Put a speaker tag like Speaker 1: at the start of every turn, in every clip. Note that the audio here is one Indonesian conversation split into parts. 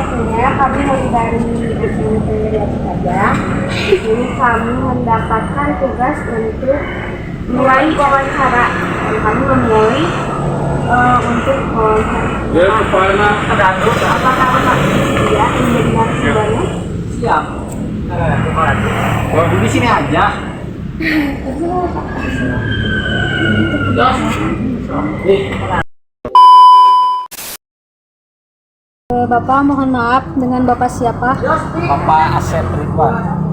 Speaker 1: Sebetulnya kami dari SMP Citajang. Di sini kami mendapatkan tugas untuk mulai wawancara. Dan kami memulai untuk wawancara. Apakah Bapak ya menjadi narasumbernya?
Speaker 2: Siap. Kalau di sini aja.
Speaker 3: Bapak mohon maaf, dengan Bapak siapa?
Speaker 2: Bapak Asep Ridwan.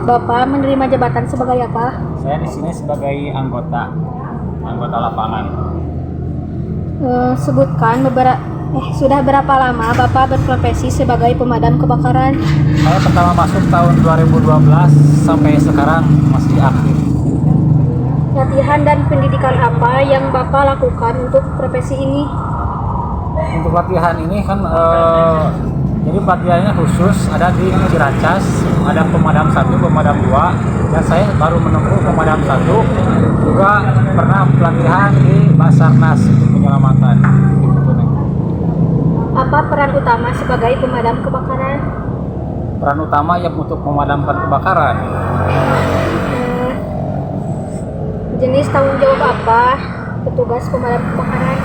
Speaker 3: Bapak menerima jabatan sebagai apa?
Speaker 2: Saya di sini sebagai anggota lapangan.
Speaker 3: Sebutkan sudah berapa lama Bapak berprofesi sebagai pemadam kebakaran?
Speaker 2: Saya pertama masuk tahun 2012 sampai sekarang masih aktif.
Speaker 3: Latihan dan pendidikan apa yang Bapak lakukan untuk profesi ini?
Speaker 2: Untuk latihan ini kan jadi pelatihannya khusus ada di Ciracas, ada pemadam 1, pemadam 2, dan saya baru menempuh pemadam 1, juga pernah pelatihan di Basarnas untuk penyelamatan.
Speaker 3: Apa peran utama sebagai pemadam kebakaran?
Speaker 2: Peran utama yang untuk memadamkan kebakaran.
Speaker 3: Jenis tanggung jawab apa petugas pemadam kebakaran?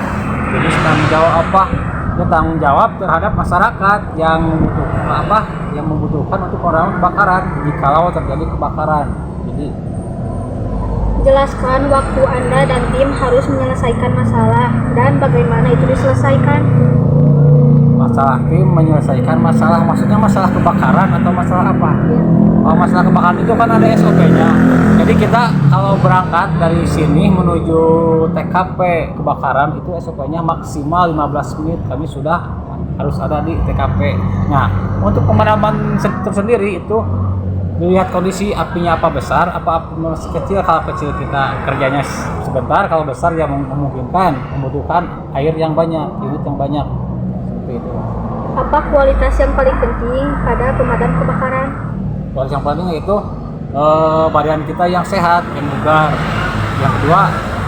Speaker 2: Jenis tanggung jawab apa? Ya, tanggung jawab terhadap masyarakat yang membutuhkan untuk pemadam kebakaran jikalau terjadi kebakaran. Jadi
Speaker 3: Jelaskan waktu Anda dan tim harus menyelesaikan masalah dan bagaimana itu diselesaikan.
Speaker 2: masalah tim menyelesaikan masalah, maksudnya masalah kebakaran atau masalah apa? Kalau masalah kebakaran itu kan ada SOP-nya. Jadi kita kalau berangkat dari sini menuju TKP kebakaran itu SOP-nya maksimal 15 menit kami sudah harus ada di TKP. Nah, untuk pemadaman tersendiri itu dilihat kondisi apinya apa besar, apa api masih kecil. Kalau kecil kita kerjanya sebentar, kalau besar yang memungkinkan membutuhkan air yang banyak, unit yang banyak. Seperti itu.
Speaker 3: Apa kualitas yang paling penting pada pemadam kebakaran?
Speaker 2: Kualitas yang penting yaitu badan kita yang sehat, yang bugar. Yang kedua,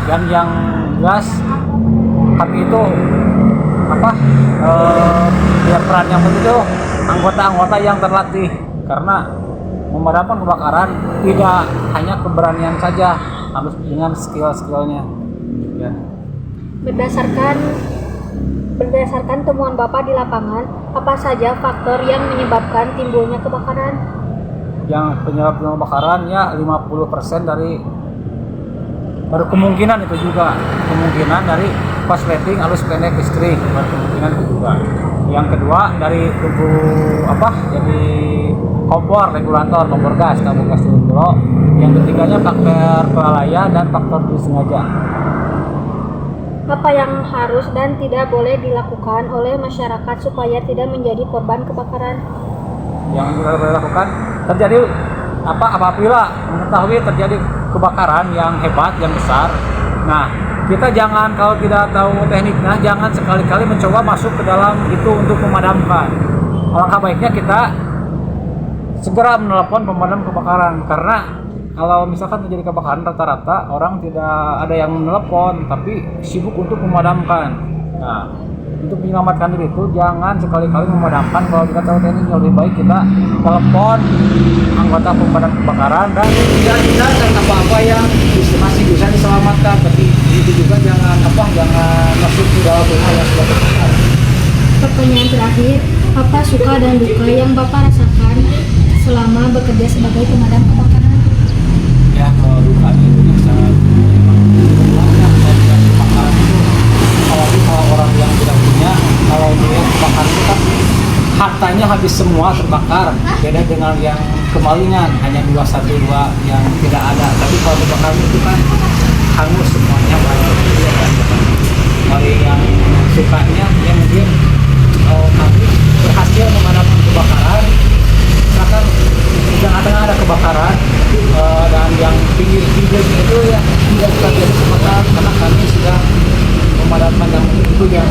Speaker 2: dan yang jelas kami itu ya peran yang penting itu anggota-anggota yang terlatih, karena memadamkan kebakaran tidak hanya keberanian saja, harus dengan skill-skillnya. Ya.
Speaker 3: Berdasarkan temuan Bapak di lapangan, apa saja faktor yang menyebabkan timbulnya kebakaran?
Speaker 2: Yang penyebab kebakaran ya 50% dari kemungkinan itu juga kemungkinan dari korsleting arus pendek listrik, kemungkinan itu juga. Yang kedua dari jadi kompor regulator, kompor gas, tabung gas dulu. Yang ketiganya faktor kelalaian dan faktor disengaja.
Speaker 3: Apa yang harus dan tidak boleh dilakukan oleh masyarakat supaya tidak menjadi korban kebakaran?
Speaker 2: Yang tidak boleh dilakukan terjadi apabila mengetahui terjadi kebakaran yang hebat, yang besar. Nah, kita jangan, kalau tidak tahu tekniknya, jangan sekali-kali mencoba masuk ke dalam itu untuk memadamkan. Alangkah baiknya kita segera menelepon pemadam kebakaran, karena kalau misalkan terjadi kebakaran rata-rata orang tidak ada yang menelepon tapi sibuk untuk memadamkan. Nah, untuk menyelamatkan diri itu jangan sekali-kali memadamkan. Kalau kita tahu tekniknya, lebih baik kita telepon anggota pemadam kebakaran dan tidak apa-apa yang masih bisa diselamatkan, tapi itu juga jangan masuk ke dalam rumah yang sudah terbakar.
Speaker 3: Pertanyaan terakhir, apa suka dan duka yang Bapak rasakan selama bekerja sebagai pemadam kebakaran?
Speaker 2: Ya, kalau dukanya itu sangat kebakaran itu, apalagi kalau orang yang tidak punya, kalau dia kebakaran itu kan hartanya habis semua terbakar. Beda dengan yang kemalingan, hanya 212 yang tidak ada. Tapi kalau kebakaran itu kan hangus semuanya, banyak. Kalau yang sukanya ya mungkin kami berhasil memadamkan kebakaran. Misalkan di tengah-tengah ada kebakaran dan yang pinggir-pinggir itu ya tidak terjadi kebakaran, karena kami sudah memadamkan yang itu yang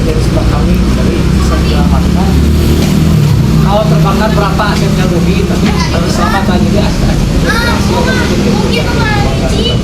Speaker 2: menjadi sebab kami dari bisa diselamatkan. Kalau terbakar berapa asetnya rugi, tapi kalau selamat lagi dia aset berhasil.